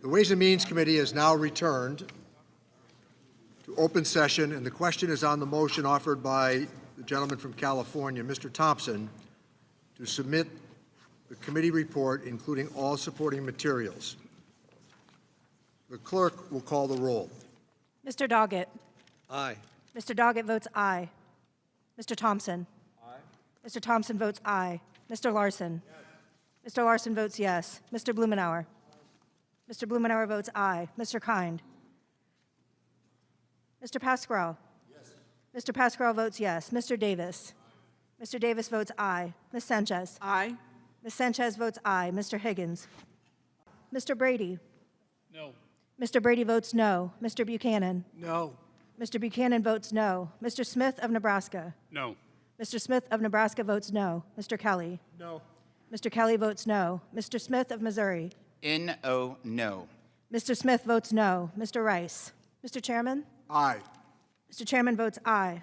The Ways and Means Committee has now returned to open session, and the question is on the motion offered by the gentleman from California, Mr. Thompson, to submit the committee report, including all supporting materials. The clerk will call the roll. Mr. Doggett. Aye. Mr. Doggett votes aye. Mr. Thompson. Aye. Mr. Thompson votes aye. Mr. Larson. Yes. Mr. Larson votes yes. Mr. Blumenauer. Mr. Blumenauer votes aye. Mr. Kind. Mr. Pasquarel. Yes. Mr. Pasquarel votes yes. Mr. Davis. Aye. Mr. Davis votes aye. Ms. Sanchez. Aye. Ms. Sanchez votes aye. Mr. Higgins. Mr. Brady. No. Mr. Brady votes no. Mr. Buchanan. No. Mr. Buchanan votes no. Mr. Smith of Nebraska. No. Mr. Smith of Nebraska votes no. Mr. Kelly. No. Mr. Kelly votes no. Mr. Smith of Missouri. N-O, no. Mr. Smith votes no. Mr. Rice. Mr. Chairman? Aye. Mr. Chairman votes aye.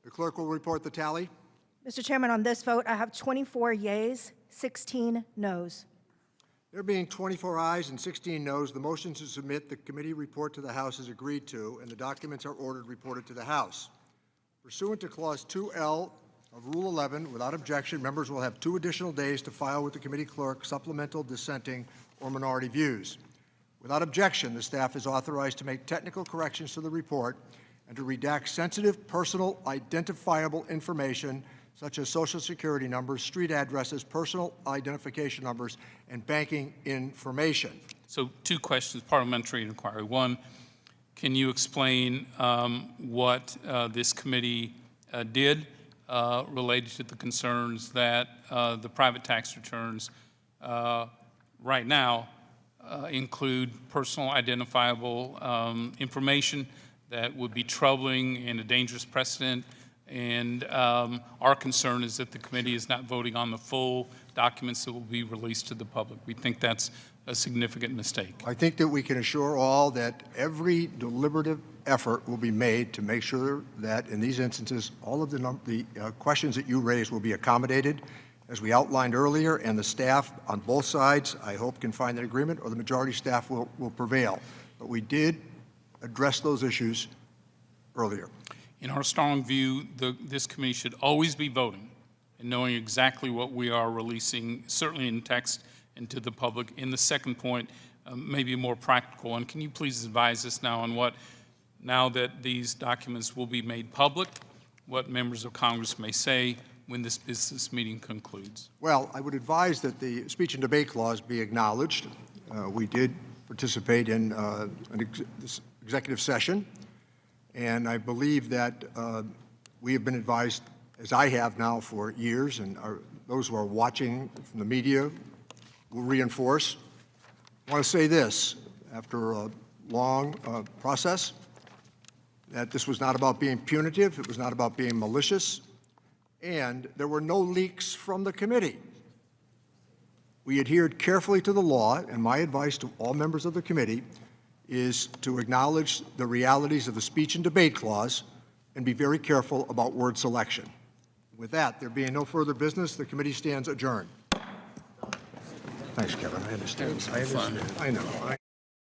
The clerk will report the tally. Mr. Chairman, on this vote, I have 24 yeas, 16 noes. There being 24 ayes and 16 noes, the motion to submit the committee report to the House is agreed to, and the documents are ordered reported to the House. Pursuant to Clause 2L of Rule 11, without objection, members will have 2 additional days to file with the committee clerk supplemental, dissenting, or minority views. Without objection, the staff is authorized to make technical corrections to the report and to redact sensitive, personal, identifiable information such as Social Security numbers, street addresses, personal identification numbers, and banking information. So 2 questions, parliamentary inquiry. 1, can you explain what this committee did related to the concerns that the private tax returns right now include personal identifiable information that would be troubling and a dangerous precedent? And our concern is that the committee is not voting on the full documents that will be released to the public. We think that's a significant mistake. I think that we can assure all that every deliberative effort will be made to make sure that in these instances, all of the questions that you raised will be accommodated, as we outlined earlier, and the staff on both sides, I hope, can find an agreement, or the majority staff will prevail. But we did address those issues earlier. In our strong view, this committee should always be voting and knowing exactly what we are releasing, certainly in text and to the public. In the second point, maybe a more practical one, can you please advise us now on what, now that these documents will be made public, what members of Congress may say when this business meeting concludes? Well, I would advise that the speech and debate clause be acknowledged. We did participate in this executive session, and I believe that we have been advised, as I have now for years, and those who are watching from the media will reinforce. I want to say this, after a long process, that this was not about being punitive, it was not about being malicious, and there were no leaks from the committee. We adhered carefully to the law, and my advice to all members of the committee is to acknowledge the realities of the speech and debate clause and be very careful about word selection. With that, there being no further business, the committee stands adjourned. Thanks, Kevin. I understand. I know.